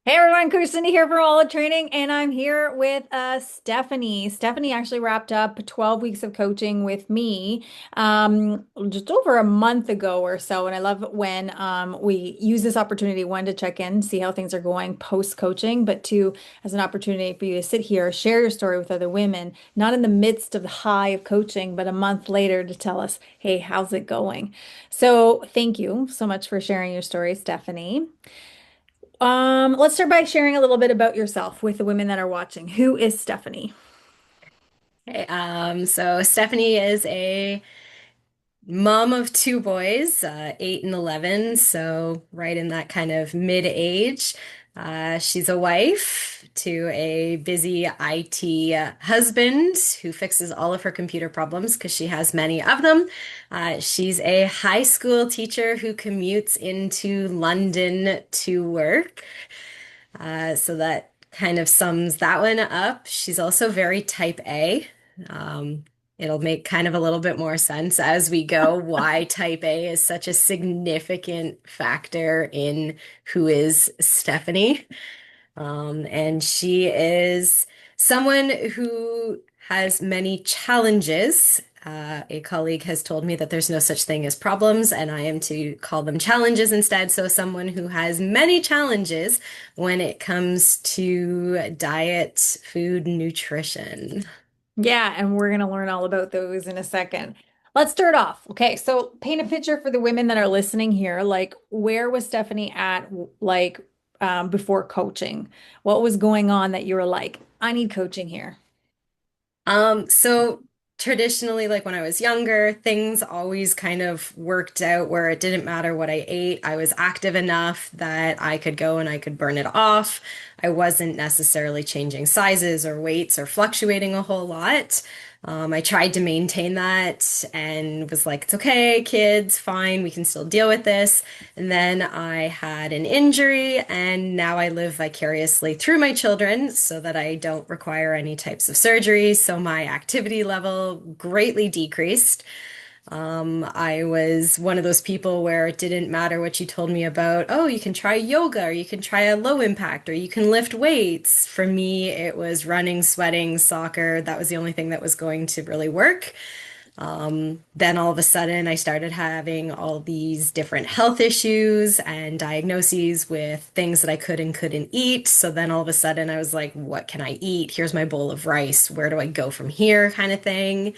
Hey everyone, Kirsten here for All Training, and I'm here with Stephanie. Stephanie actually wrapped up 12 weeks of coaching with me just over a month ago or so. And I love when we use this opportunity, one, to check in, see how things are going post-coaching, but two, as an opportunity for you to sit here, share your story with other women, not in the midst of the high of coaching, but a month later to tell us, hey, how's it going? So thank you so much for sharing your story, Stephanie. Let's start by sharing a little bit about yourself with the women that are watching. Who is Stephanie? Okay, so Stephanie is a mom of two boys, 8 and 11, so right in that kind of mid-age. She's a wife to a busy IT husband who fixes all of her computer problems because she has many of them. She's a high school teacher who commutes into London to work. So that kind of sums that one up. She's also very type A. Um, It'll make kind of a little bit more sense as we go why type A is such a significant factor in who is Stephanie. And she is someone who has many challenges. A colleague has told me that there's no such thing as problems, and I am to call them challenges instead. So, someone who has many challenges when it comes to diet, food, nutrition. Yeah, and we're going to learn all about those in a second. Let's start off. Okay, so paint a picture for the women that are listening here. Like, where was Stephanie at, like, before coaching? What was going on that you were like, I need coaching here? So traditionally, like when I was younger, things always kind of worked out where it didn't matter what I ate. I was active enough that I could go and I could burn it off. I wasn't necessarily changing sizes or weights or fluctuating a whole lot. I tried to maintain that and was like, it's okay, kids, fine, we can still deal with this. And then I had an injury, and now I live vicariously through my children so that I don't require any types of surgery. So my activity level greatly decreased. I was one of those people where it didn't matter what you told me about, oh, you can try yoga, or you can try a low impact, or you can lift weights. For me, it was running, sweating, soccer. That was the only thing that was going to really work. Then all of a sudden, I started having all these different health issues and diagnoses with things that I could and couldn't eat. So then all of a sudden, I was like, what can I eat? Here's my bowl of rice. Where do I go from here? Kind of thing.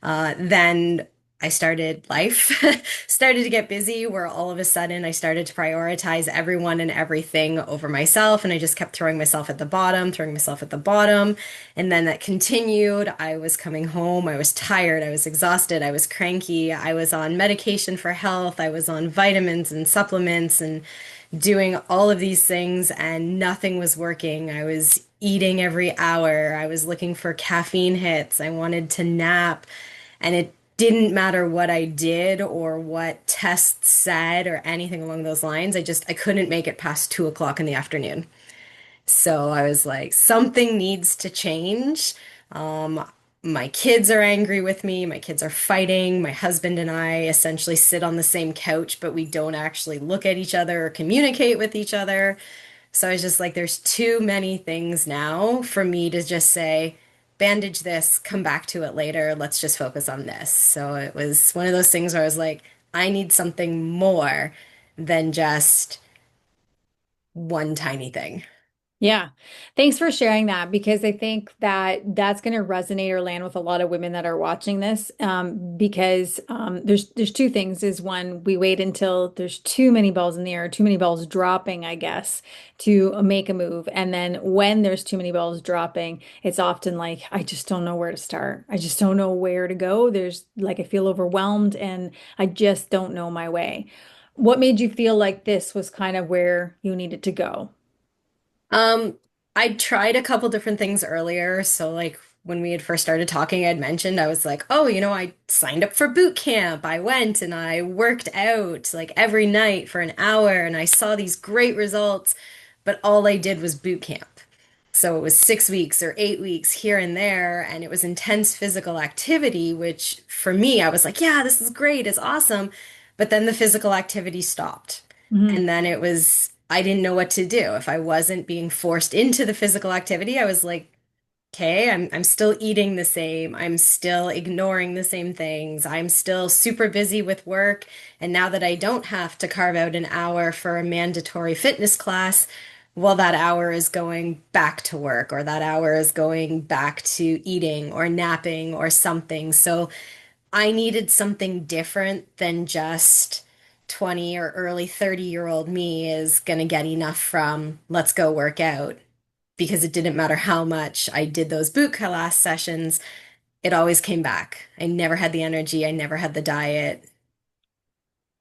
Then I started life, started to get busy, where all of a sudden I started to prioritize everyone and everything over myself. And I just kept throwing myself at the bottom, throwing myself at the bottom. And then that continued. I was coming home. I was tired. I was exhausted. I was cranky. I was on medication for health. I was on vitamins and supplements and doing all of these things, and nothing was working. I was eating every hour. I was looking for caffeine hits. I wanted to nap. And it didn't matter what I did or what tests said or anything along those lines. I couldn't make it past 2 o'clock in the afternoon. So I was like, something needs to change. Um, my kids are angry with me. My kids are fighting. My husband and I essentially sit on the same couch, but we don't actually look at each other or communicate with each other. So I was just like, there's too many things now for me to just say, bandage this, come back to it later. Let's just focus on this. So it was one of those things where I was like, I need something more than just one tiny thing. Yeah. Thanks for sharing that because I think that that's going to resonate or land with a lot of women that are watching this because there's two things is one, we wait until there's too many balls in the air, too many balls dropping, I guess, to make a move. And then when there's too many balls dropping, it's often like, I just don't know where to start. I just don't know where to go. There's like, I feel overwhelmed and I just don't know my way. What made you feel like this was kind of where you needed to go? Um, I tried a couple different things earlier. So, like when we had first started talking, I'd mentioned I was like, oh, I signed up for boot camp. I went and I worked out like every night for an hour and I saw these great results, but all I did was boot camp. So it was 6 weeks or 8 weeks here and there, and it was intense physical activity, which for me, I was like, yeah, this is great, it's awesome. But then the physical activity stopped. Mhm. And then it was I didn't know what to do. If I wasn't being forced into the physical activity, I was like, okay, I'm still eating the same. I'm still ignoring the same things. I'm still super busy with work. And now that I don't have to carve out an hour for a mandatory fitness class, well, that hour is going back to work, or that hour is going back to eating or napping or something. So I needed something different than just 20 or early 30-year-old me is going to get enough from let's go work out, because it didn't matter how much I did those boot class sessions, it always came back. I never had the energy, I never had the diet.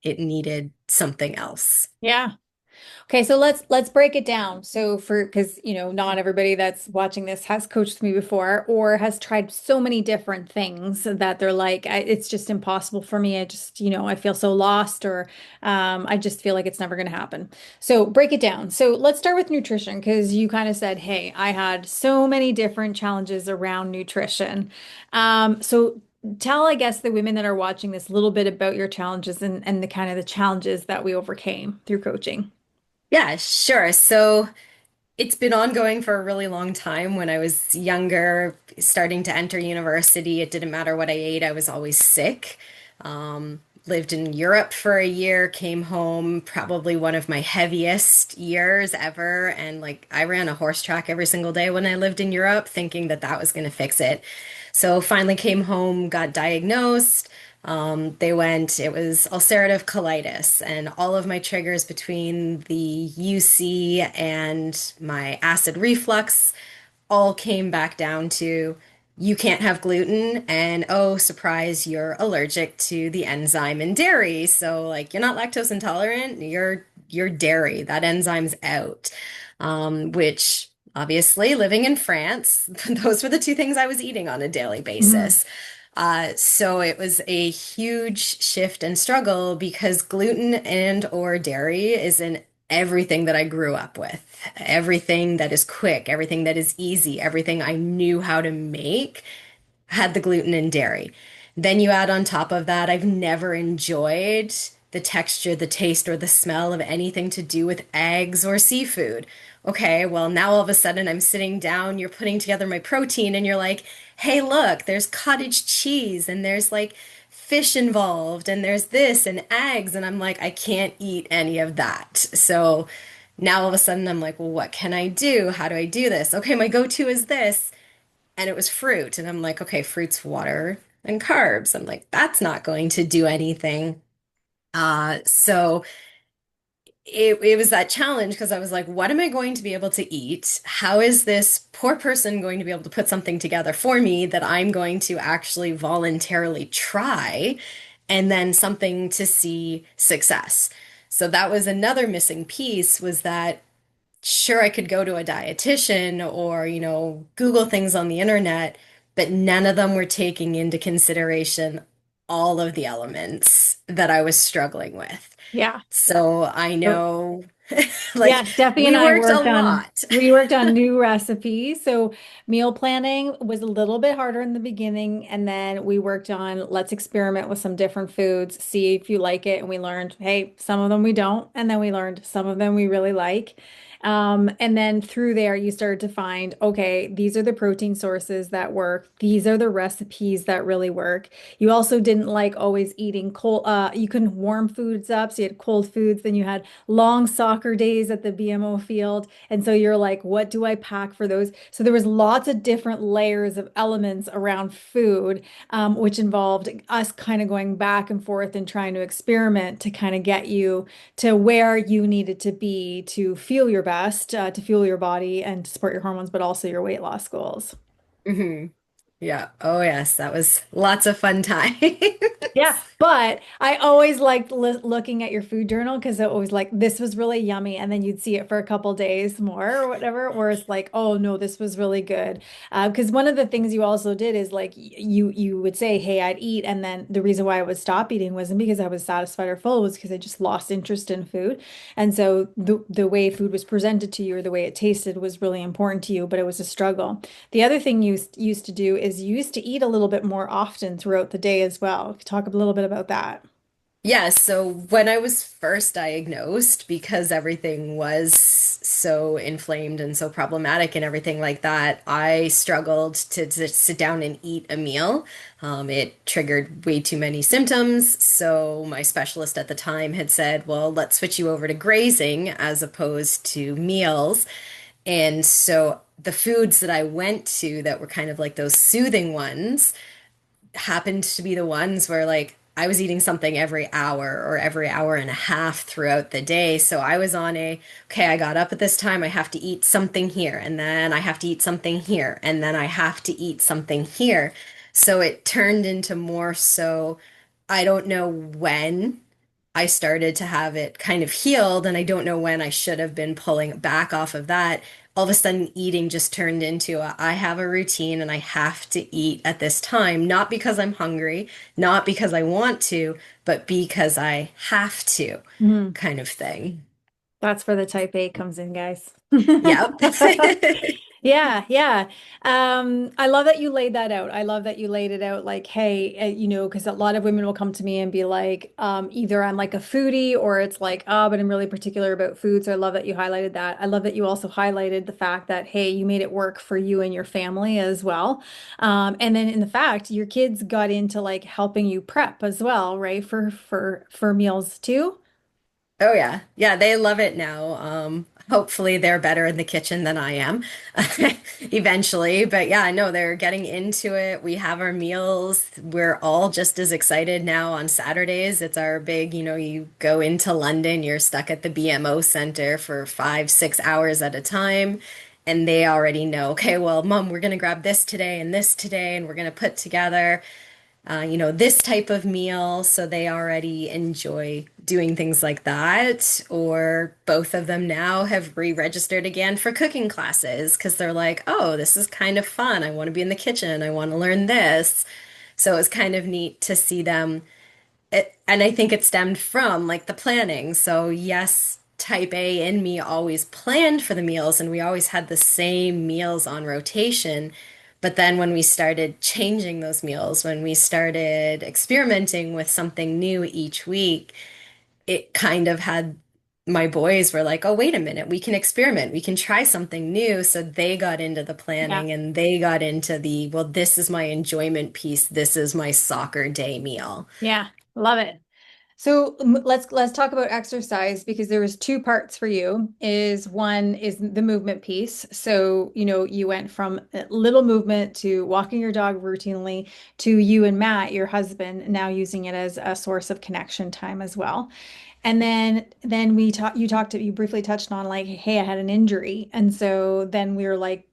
It needed something else. Yeah. Okay, so let's break it down. So for because not everybody that's watching this has coached with me before or has tried so many different things that they're like, it's just impossible for me. I just, I feel so lost or I just feel like it's never going to happen. So break it down. So let's start with nutrition because you kind of said, hey, I had so many different challenges around nutrition. So tell, I guess, the women that are watching this a little bit about your challenges and the kind of the challenges that we overcame through coaching. Yeah, sure. So it's been ongoing for a really long time. When I was younger, starting to enter university, it didn't matter what I ate, I was always sick. Lived in Europe for a year, came home, probably one of my heaviest years ever. And like I ran a horse track every single day when I lived in Europe, thinking that that was going to fix it. So finally came home, got diagnosed. It was ulcerative colitis, and all of my triggers between the UC and my acid reflux all came back down to you can't have gluten, and oh, surprise, you're allergic to the enzyme in dairy. So like you're not lactose intolerant, you're dairy. That enzyme's out. Which obviously living in France, those were the two things I was eating on a daily Mhm. basis. So it was a huge shift and struggle because gluten and or dairy is in everything that I grew up with. Everything that is quick, everything that is easy, everything I knew how to make had the gluten and dairy. Then you add on top of that, I've never enjoyed the texture, the taste, or the smell of anything to do with eggs or seafood. Okay, well, now all of a sudden I'm sitting down, you're putting together my protein, and you're like, hey, look, there's cottage cheese, and there's like fish involved, and there's this, and eggs. And I'm like, I can't eat any of that. So now all of a sudden I'm like, well, what can I do? How do I do this? Okay, my go-to is this, and it was fruit. And I'm like, okay, fruit's water and carbs. I'm like, that's not going to do anything. So it was that challenge because I was like, what am I going to be able to eat? How is this poor person going to be able to put something together for me that I'm going to actually voluntarily try and then something to see success? So that was another missing piece, was that sure, I could go to a dietitian or, Google things on the internet, but none of them were taking into consideration all of the elements that I was struggling with. Yeah. So I know, Yeah, like, Steffi and we I worked a worked on lot. we worked on new recipes. So meal planning was a little bit harder in the beginning, and then we worked on let's experiment with some different foods, see if you like it. And we learned, hey, some of them we don't, and then we learned some of them we really like. And then through there, you started to find, okay, these are the protein sources that work. These are the recipes that really work. You also didn't like always eating cold. You couldn't warm foods up, so you had cold foods. Then you had long soccer days at the BMO field. And so you're like, what do I pack for those? So there was lots of different layers of elements around food, which involved us kind of going back and forth and trying to experiment to kind of get you to where you needed to be to feel your best, to fuel your body and to support your hormones, but also your weight loss goals. Hmm. Yeah. Oh, yes. That was lots of fun times. Yeah, but I always liked looking at your food journal because it was like this was really yummy, and then you'd see it for a couple days more or whatever, or it's like, oh no, this was really good. Because one of the things you also did is like you would say, hey, I'd eat, and then the reason why I would stop eating wasn't because I was satisfied or full, it was because I just lost interest in food, and so the way food was presented to you or the way it tasted was really important to you, but it was a struggle. The other thing you used to do is you used to eat a little bit more often throughout the day as well. Talk a little bit about that. Yeah, so when I was first diagnosed, because everything was so inflamed and so problematic and everything like that, I struggled to sit down and eat a meal. It triggered way too many symptoms. So my specialist at the time had said, well, let's switch you over to grazing as opposed to meals. And so the foods that I went to that were kind of like those soothing ones happened to be the ones where like I was eating something every hour or every hour and a half throughout the day. So I was on okay, I got up at this time, I have to eat something here, and then I have to eat something here, and then I have to eat something here. So it turned into more so I don't know when I started to have it kind of healed, and I don't know when I should have been pulling back off of that. All of a sudden, eating just turned into I have a routine and I have to eat at this time, not because I'm hungry, not because I want to, but because I have to, Mhm. kind of thing. That's where the type A comes in, guys. Yep. Yeah, yeah. I love that you laid that out. I love that you laid it out like, hey, because a lot of women will come to me and be like, either I'm like a foodie or it's like, oh, but I'm really particular about food. So I love that you highlighted that. I love that you also highlighted the fact that, hey, you made it work for you and your family as well. And then in the fact your kids got into like helping you prep as well, right? For meals too. Oh yeah. Yeah, they love it now. Hopefully they're better in the kitchen than I am eventually. But yeah, no, they're getting into it. We have our meals. We're all just as excited now on Saturdays. It's our big, you go into London, you're stuck at the BMO Center for 5, 6 hours at a time. And they already know, okay, well, Mom, we're gonna grab this today, and we're gonna put together this type of meal. So they already enjoy doing things like that. Or both of them now have re-registered again for cooking classes because they're like, oh, this is kind of fun. I want to be in the kitchen. I want to learn this. So it's kind of neat to see them and I think it stemmed from like the planning. So yes, type A in me always planned for the meals and we always had the same meals on rotation. But then when we started changing those meals, when we started experimenting with something new each week, it kind of had my boys were like, oh, wait a minute, we can experiment, we can try something new. So they got into the Yeah. planning and they got into well, this is my enjoyment piece, this is my soccer day meal. Yeah. Love it. So let's talk about exercise because there was two parts for you. Is one is the movement piece. So, you went from a little movement to walking your dog routinely to you and Matt, your husband, now using it as a source of connection time as well. And then you briefly touched on like, hey, I had an injury. And so then we were like,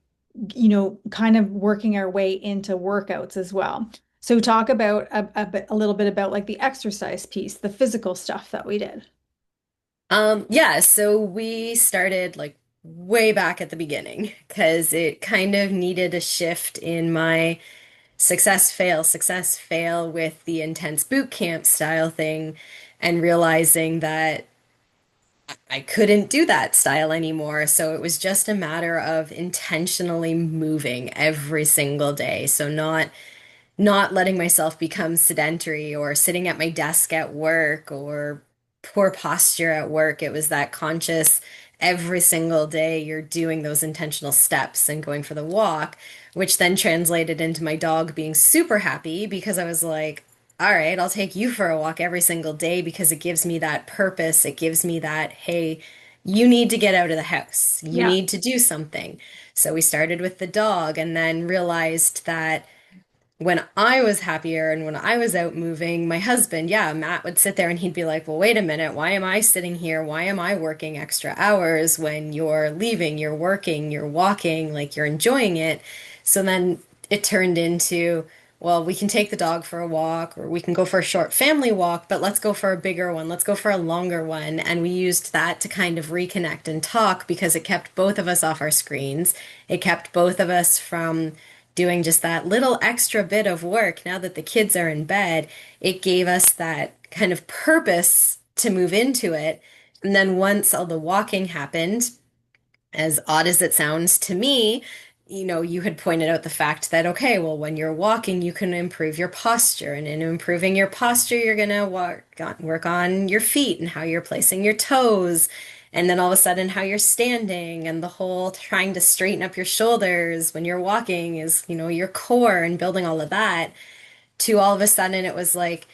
kind of working our way into workouts as well. So talk about a little bit about like the exercise piece, the physical stuff that we did. Yeah, so we started like way back at the beginning because it kind of needed a shift in my success, fail with the intense boot camp style thing and realizing that I couldn't do that style anymore. So it was just a matter of intentionally moving every single day. So not letting myself become sedentary or sitting at my desk at work or poor posture at work. It was that conscious every single day you're doing those intentional steps and going for the walk, which then translated into my dog being super happy because I was like, all right, I'll take you for a walk every single day because it gives me that purpose. It gives me that, hey, you need to get out of the house. You Yeah. need to do something. So we started with the dog and then realized that when I was happier and when I was out moving, my husband, yeah, Matt would sit there and he'd be like, well, wait a minute, why am I sitting here? Why am I working extra hours when you're leaving, you're working, you're walking, like you're enjoying it? So then it turned into, well, we can take the dog for a walk or we can go for a short family walk, but let's go for a bigger one. Let's go for a longer one. And we used that to kind of reconnect and talk because it kept both of us off our screens. It kept both of us from doing just that little extra bit of work now that the kids are in bed. It gave us that kind of purpose to move into it. And then once all the walking happened, as odd as it sounds to me, you had pointed out the fact that, okay, well, when you're walking, you can improve your posture. And in improving your posture, you're going to work on your feet and how you're placing your toes. And then all of a sudden, how you're standing and the whole trying to straighten up your shoulders when you're walking is, your core and building all of that. To all of a sudden, it was like,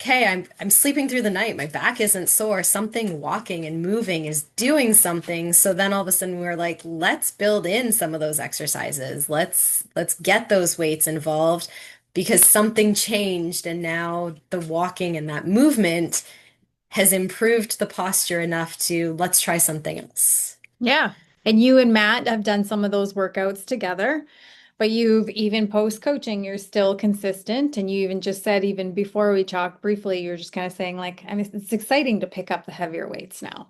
okay, I'm sleeping through the night. My back isn't sore. Something walking and moving is doing something. So then all of a sudden we were like, let's build in some of those exercises. Let's get those weights involved because something changed and now the walking and that movement has improved the posture enough to let's try something else. Yeah. And you and Matt have done some of those workouts together, but you've even post coaching, you're still consistent. And you even just said, even before we talked briefly, you're just kind of saying, like, I mean, it's exciting to pick up the heavier weights now.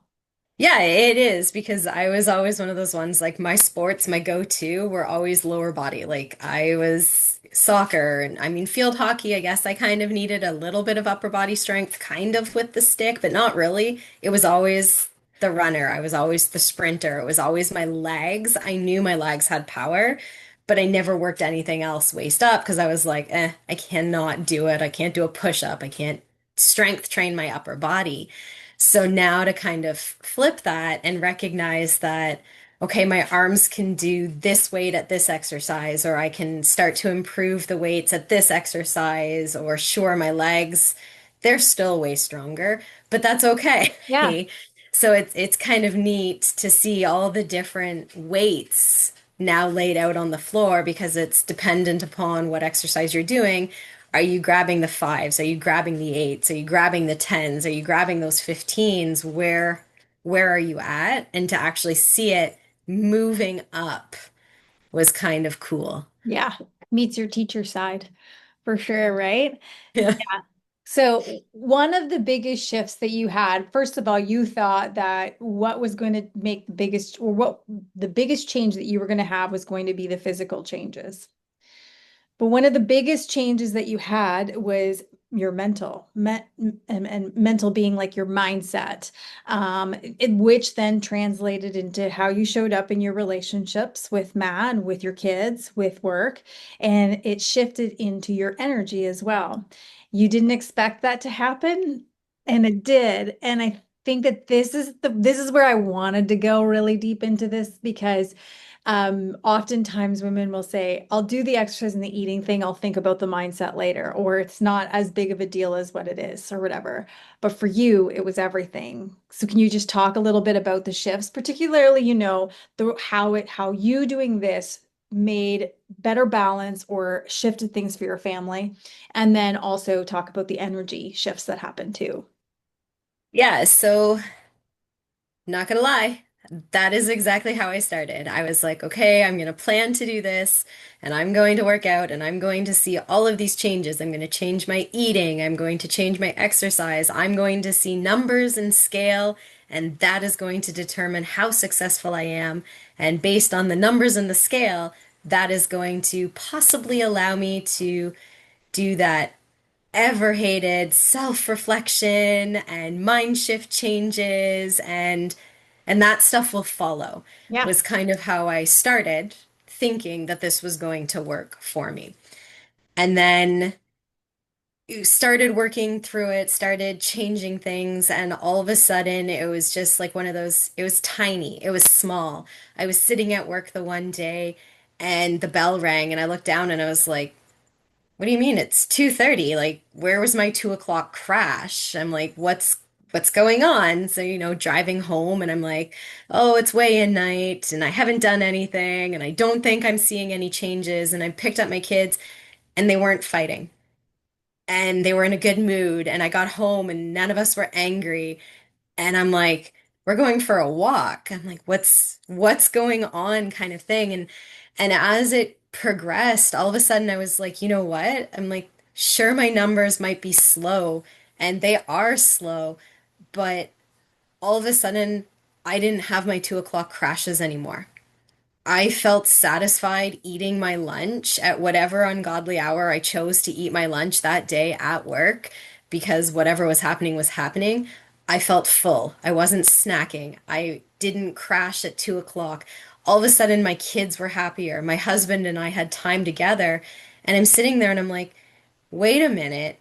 Yeah, it is because I was always one of those ones like my sports, my go-to were always lower body. Like I was soccer and I mean field hockey, I guess I kind of needed a little bit of upper body strength kind of with the stick, but not really. It was always the runner. I was always the sprinter. It was always my legs. I knew my legs had power, but I never worked anything else waist up because I was like, I cannot do it. I can't do a push-up. I can't strength train my upper body. So now to kind of flip that and recognize that, okay, my arms can do this weight at this exercise, or I can start to improve the weights at this exercise, or sure, my legs, they're still way stronger, but that's okay. Yeah. So it's kind of neat to see all the different weights now laid out on the floor because it's dependent upon what exercise you're doing. Are you grabbing the fives? Are you grabbing the eights? Are you grabbing the tens? Are you grabbing those 15s? Where are you at? And to actually see it moving up was kind of cool. Yeah. Meets your teacher side for sure, right? Yeah. Yeah. So, one of the biggest shifts that you had, first of all, you thought that what was going to make the biggest, or what the biggest change that you were going to have was going to be the physical changes. But one of the biggest changes that you had was your and mental being like your mindset, which then translated into how you showed up in your relationships with Matt, with your kids, with work, and it shifted into your energy as well. You didn't expect that to happen, and it did. And I think that this is where I wanted to go really deep into this because oftentimes women will say, I'll do the exercise and the eating thing. I'll think about the mindset later, or it's not as big of a deal as what it is, or whatever. But for you, it was everything. So can you just talk a little bit about the shifts, particularly, how you doing this made better balance or shifted things for your family, and then also talk about the energy shifts that happened too. Yeah, so not gonna lie, that is exactly how I started. I was like, okay, I'm gonna plan to do this, and I'm going to work out, and I'm going to see all of these changes. I'm going to change my eating, I'm going to change my exercise, I'm going to see numbers and scale, and that is going to determine how successful I am. And based on the numbers and the scale, that is going to possibly allow me to do that ever hated self-reflection and mind shift changes and that stuff will follow Yeah. was kind of how I started thinking that this was going to work for me. And then started working through it, started changing things, and all of a sudden it was just like one of those, it was tiny, it was small. I was sitting at work the one day and the bell rang and I looked down and I was like, what do you mean it's 2:30? Like, where was my 2 o'clock crash? I'm like, what's going on? So, driving home and I'm like, oh, it's way in night and I haven't done anything and I don't think I'm seeing any changes. And I picked up my kids and they weren't fighting and they were in a good mood. And I got home and none of us were angry. And I'm like, we're going for a walk. I'm like, what's going on kind of thing. And as it progressed, all of a sudden I was like, you know what? I'm like, sure, my numbers might be slow, and they are slow, but all of a sudden I didn't have my 2 o'clock crashes anymore. I felt satisfied eating my lunch at whatever ungodly hour I chose to eat my lunch that day at work because whatever was happening was happening. I felt full. I wasn't snacking. I didn't crash at 2 o'clock. all of a sudden my kids were happier. My husband and I had time together. And I'm sitting there and I'm like, wait a minute.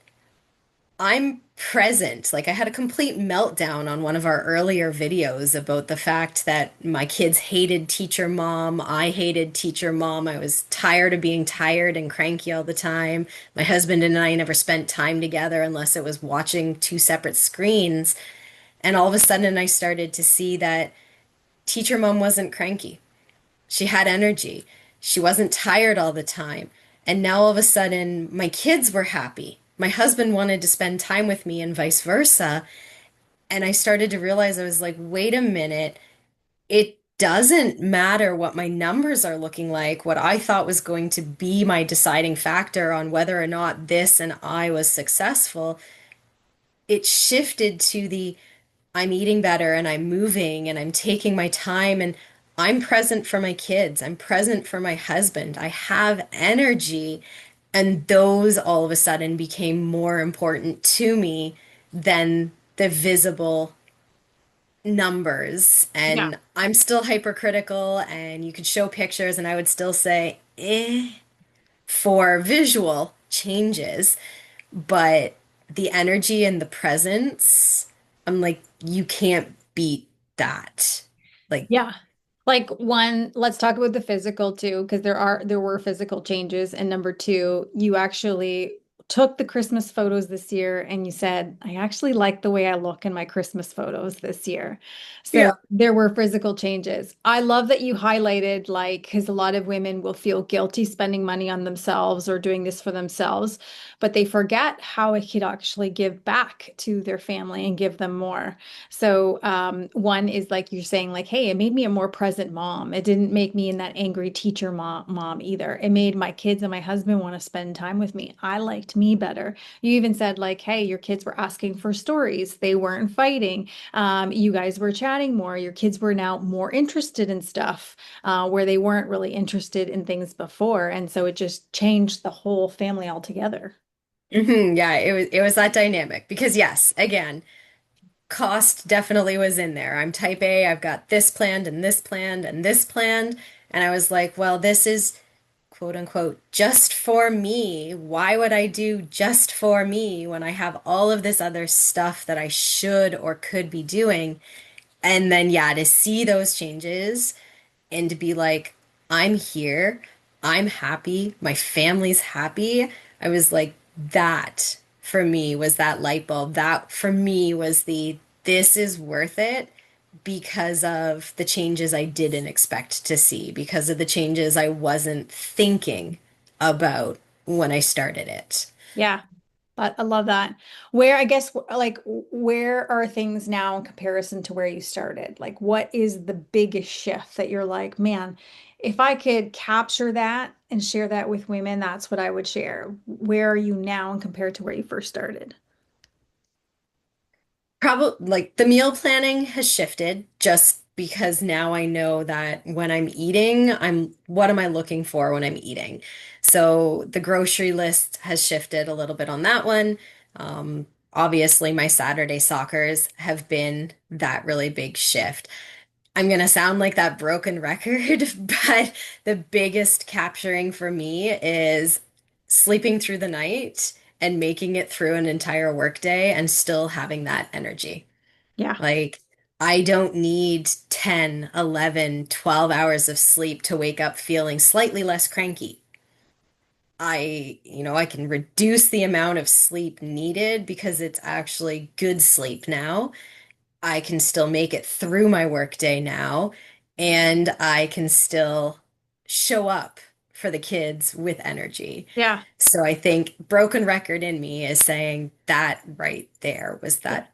I'm present. Like I had a complete meltdown on one of our earlier videos about the fact that my kids hated teacher mom. I hated teacher mom. I was tired of being tired and cranky all the time. My husband and I never spent time together unless it was watching two separate screens. And all of a sudden I started to see that teacher mom wasn't cranky. She had energy. She wasn't tired all the time. And now all of a sudden, my kids were happy. My husband wanted to spend time with me and vice versa. And I started to realize I was like, wait a minute, it doesn't matter what my numbers are looking like. What I thought was going to be my deciding factor on whether or not this and I was successful, it shifted to the I'm eating better and I'm moving and I'm taking my time and I'm present for my kids. I'm present for my husband. I have energy. And those all of a sudden became more important to me than the visible numbers. Yeah. And I'm still hypercritical, and you could show pictures, and I would still say, for visual changes. But the energy and the presence, I'm like, you can't beat that. Like, Yeah. Like one, let's talk about the physical too, because there were physical changes. And number two, you actually took the Christmas photos this year and you said, I actually like the way I look in my Christmas photos this year. So yeah. there were physical changes. I love that you highlighted like, because a lot of women will feel guilty spending money on themselves or doing this for themselves, but they forget how it could actually give back to their family and give them more. So, one is like you're saying, like, hey, it made me a more present mom. It didn't make me in that angry teacher mom either. It made my kids and my husband want to spend time with me. I liked me better. You even said, like, hey, your kids were asking for stories. They weren't fighting. You guys were chatting more. Your kids were now more interested in stuff where they weren't really interested in things before. And so it just changed the whole family altogether. Yeah, it was that dynamic because yes, again, cost definitely was in there. I'm type A, I've got this planned and this planned and this planned. And I was like, well, this is quote unquote just for me. Why would I do just for me when I have all of this other stuff that I should or could be doing? And then, yeah, to see those changes and to be like, I'm here, I'm happy, my family's happy. I was like, that for me was that light bulb. That for me was the this is worth it because of the changes I didn't expect to see, because of the changes I wasn't thinking about when I started it. Yeah. But I love that. Where I guess like where are things now in comparison to where you started? Like what is the biggest shift that you're like, man, if I could capture that and share that with women, that's what I would share. Where are you now and compared to where you first started? Probably like the meal planning has shifted just because now I know that when I'm eating, what am I looking for when I'm eating? So the grocery list has shifted a little bit on that one. Obviously, my Saturday soccers have been that really big shift. I'm gonna sound like that broken record, but the biggest capturing for me is sleeping through the night and making it through an entire workday and still having that energy. Yeah. Like, I don't need 10, 11, 12 hours of sleep to wake up feeling slightly less cranky. I can reduce the amount of sleep needed because it's actually good sleep now. I can still make it through my workday now, and I can still show up for the kids with energy. Yeah. So I think broken record in me is saying that right there was Yeah.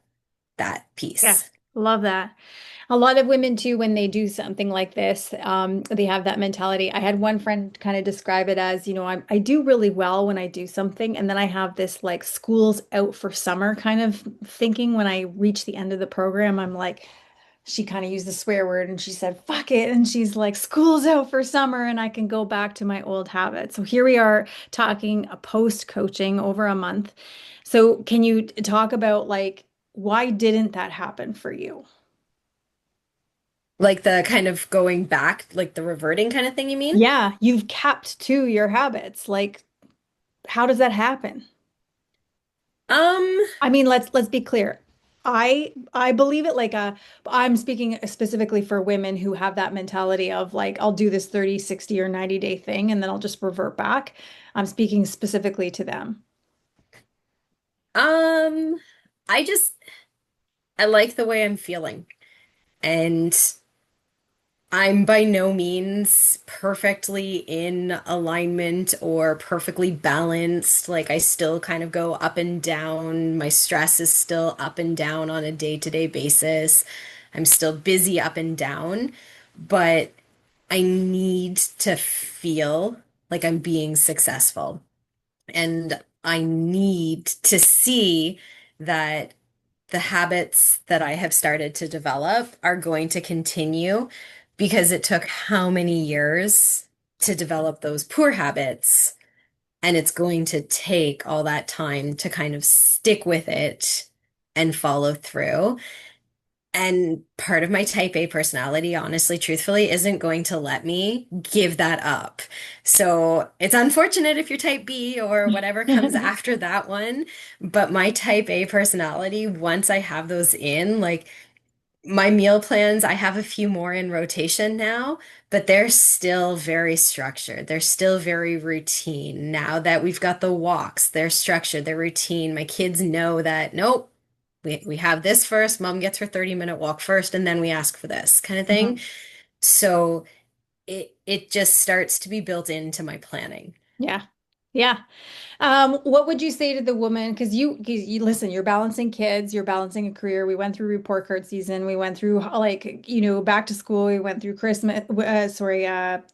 that Yeah. piece. Love that. A lot of women too, when they do something like this, they have that mentality. I had one friend kind of describe it as, I do really well when I do something, and then I have this like school's out for summer kind of thinking when I reach the end of the program. I'm like, she kind of used the swear word and she said, fuck it. And she's like, school's out for summer and I can go back to my old habits. So here we are talking a post coaching over a month. So can you talk about like, why didn't that happen for you? Like the kind of going back, like the reverting kind of thing, you mean? Yeah, you've capped to your habits. Like, how does that happen? Um, I mean, let's be clear. I believe it like I'm speaking specifically for women who have that mentality of like I'll do this 30, 60 or 90-day thing and then I'll just revert back. I'm speaking specifically to them. um, I just I like the way I'm feeling. And I'm by no means perfectly in alignment or perfectly balanced. Like I still kind of go up and down. My stress is still up and down on a day-to-day basis. I'm still busy up and down, but I need to feel like I'm being successful. And I need to see that the habits that I have started to develop are going to continue because it took how many years to develop those poor habits. And it's going to take all that time to kind of stick with it and follow through. And part of my type A personality, honestly, truthfully, isn't going to let me give that up. So it's unfortunate if you're type B or whatever comes after that one. But my type A personality, once I have those in, like my meal plans, I have a few more in rotation now, but they're still very structured. They're still very routine. Now that we've got the walks, they're structured, they're routine. My kids know that, nope, we have this first. Mom gets her 30-minute walk first, and then we ask for this kind of thing. Mhm. So it just starts to be built into my planning. Yeah. Yeah. What would you say to the woman? Because you listen, you're balancing kids, you're balancing a career. We went through report card season. We went through like, back to school. We went through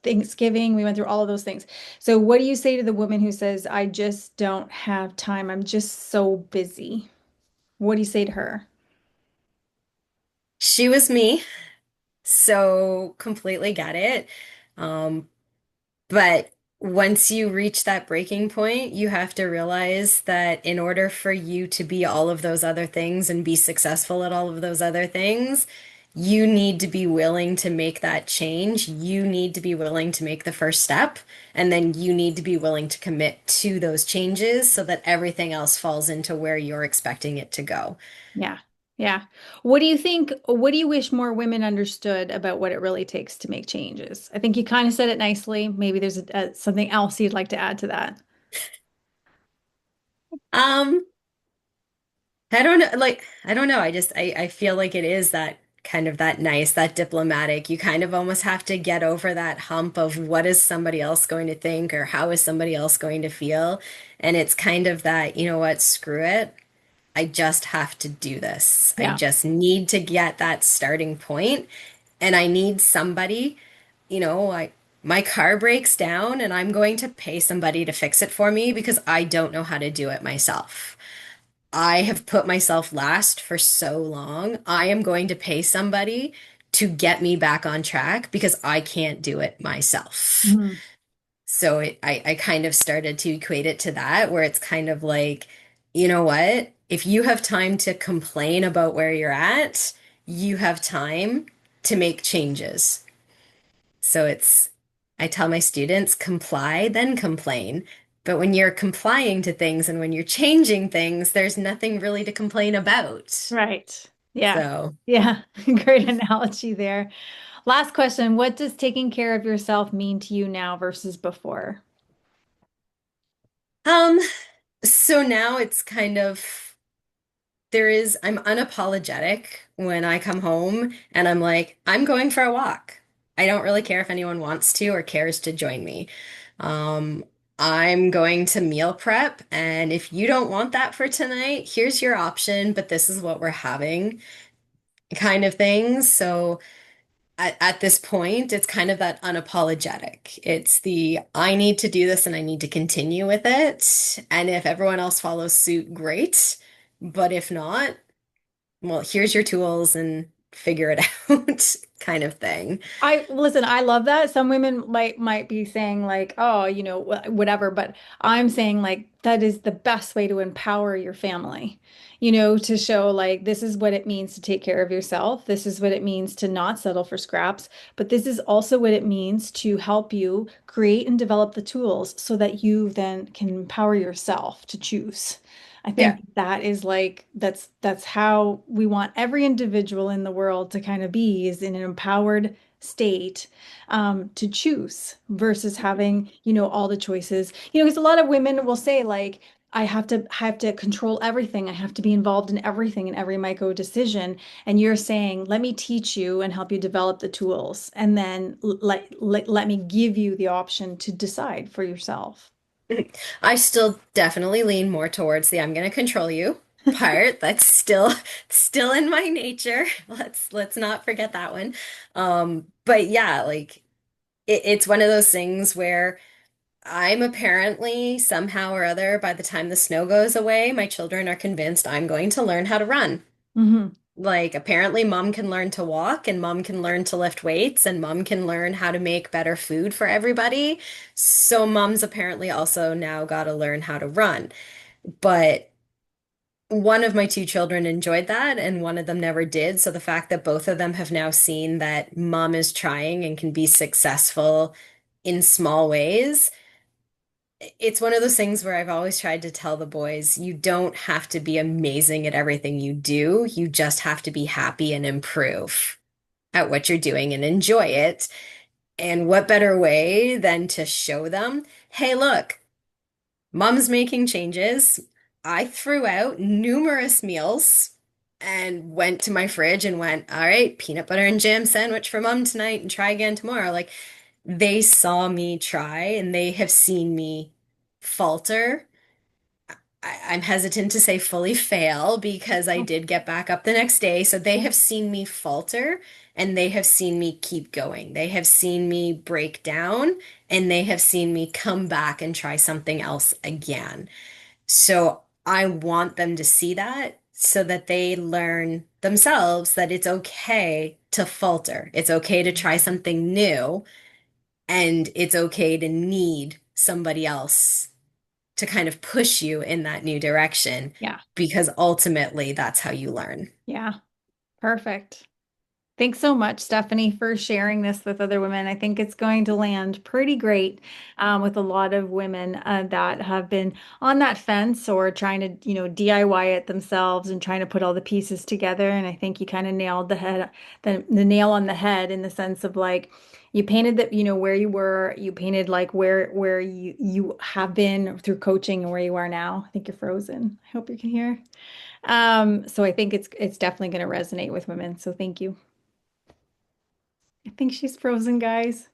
Thanksgiving. We went through all of those things. So what do you say to the woman who says, I just don't have time. I'm just so busy. What do you say to her? She was me, so completely get it. Um, But once you reach that breaking point, you have to realize that in order for you to be all of those other things and be successful at all of those other things, you need to be willing to make that change. You need to be willing to make the first step, and then you need to be willing to commit to those changes so that everything else falls into where you're expecting it to go. Yeah. Yeah. What do you think? What do you wish more women understood about what it really takes to make changes? I think you kind of said it nicely. Maybe there's something else you'd like to add to that. Um, I don't know, like, I don't know. I feel like it is that kind of that nice, that diplomatic. You kind of almost have to get over that hump of what is somebody else going to think or how is somebody else going to feel. And it's kind of that, you know what, screw it. I just have to do this. I Yeah. just need to get that starting point, and I need somebody, my car breaks down and I'm going to pay somebody to fix it for me because I don't know how to do it myself. I have put myself last for so long. I am going to pay somebody to get me back on track because I can't do it myself. Mhm. So I kind of started to equate it to that, where it's kind of like, you know what? If you have time to complain about where you're at, you have time to make changes. So I tell my students, comply, then complain. But when you're complying to things and when you're changing things, there's nothing really to complain about. Right. Yeah. So, Yeah. Great analogy there. Last question. What does taking care of yourself mean to you now versus before? um, so now it's kind of I'm unapologetic when I come home and I'm like, I'm going for a walk. I don't really care if anyone wants to or cares to join me. Um, I'm going to meal prep, and if you don't want that for tonight, here's your option, but this is what we're having kind of thing. So at this point, it's kind of that unapologetic. It's the I need to do this and I need to continue with it. And if everyone else follows suit, great. But if not, well, here's your tools and figure it out kind of thing. I listen, I love that. Some women might be saying like, oh, whatever, but I'm saying like that is the best way to empower your family. To show like this is what it means to take care of yourself. This is what it means to not settle for scraps, but this is also what it means to help you create and develop the tools so that you then can empower yourself to choose. I Yeah. think that is like that's how we want every individual in the world to kind of be is in an empowered state to choose versus having, all the choices. Because a lot of women will say like, I have to control everything. I have to be involved in everything in every micro decision. And you're saying, let me teach you and help you develop the tools. And then let me give you the option to decide for yourself. I still definitely lean more towards the I'm going to control you part. That's still in my nature. Let's not forget that one. But yeah, like it's one of those things where I'm apparently somehow or other, by the time the snow goes away, my children are convinced I'm going to learn how to run. Hmm. Like, apparently, mom can learn to walk, and mom can learn to lift weights, and mom can learn how to make better food for everybody. So, mom's apparently also now got to learn how to run. But one of my two children enjoyed that, and one of them never did. So, the fact that both of them have now seen that mom is trying and can be successful in small ways, it's one of those things where I've always tried to tell the boys, you don't have to be amazing at everything you do. You just have to be happy and improve at what you're doing and enjoy it. And what better way than to show them, hey, look, mom's making changes. I threw out numerous meals and went to my fridge and went, all right, peanut butter and jam sandwich for mom tonight and try again tomorrow. Like they saw me try and they have seen me falter. I'm hesitant to say fully fail because I did get back up the next day. So they have seen me falter and they have seen me keep going. They have seen me break down and they have seen me come back and try something else again. So I want them to see that so that they learn themselves that it's okay to falter. It's okay to try something new and it's okay to need somebody else to kind of push you in that new direction Yeah. because ultimately that's how you learn. Yeah. Perfect. Thanks so much, Stephanie, for sharing this with other women. I think it's going to land pretty great with a lot of women that have been on that fence or trying to, DIY it themselves and trying to put all the pieces together. And I think you kind of nailed the nail on the head in the sense of like you painted that, where you were, you painted like where you have been through coaching and where you are now. I think you're frozen. I hope you can hear. So I think it's definitely going to resonate with women. So thank you. I think she's frozen, guys.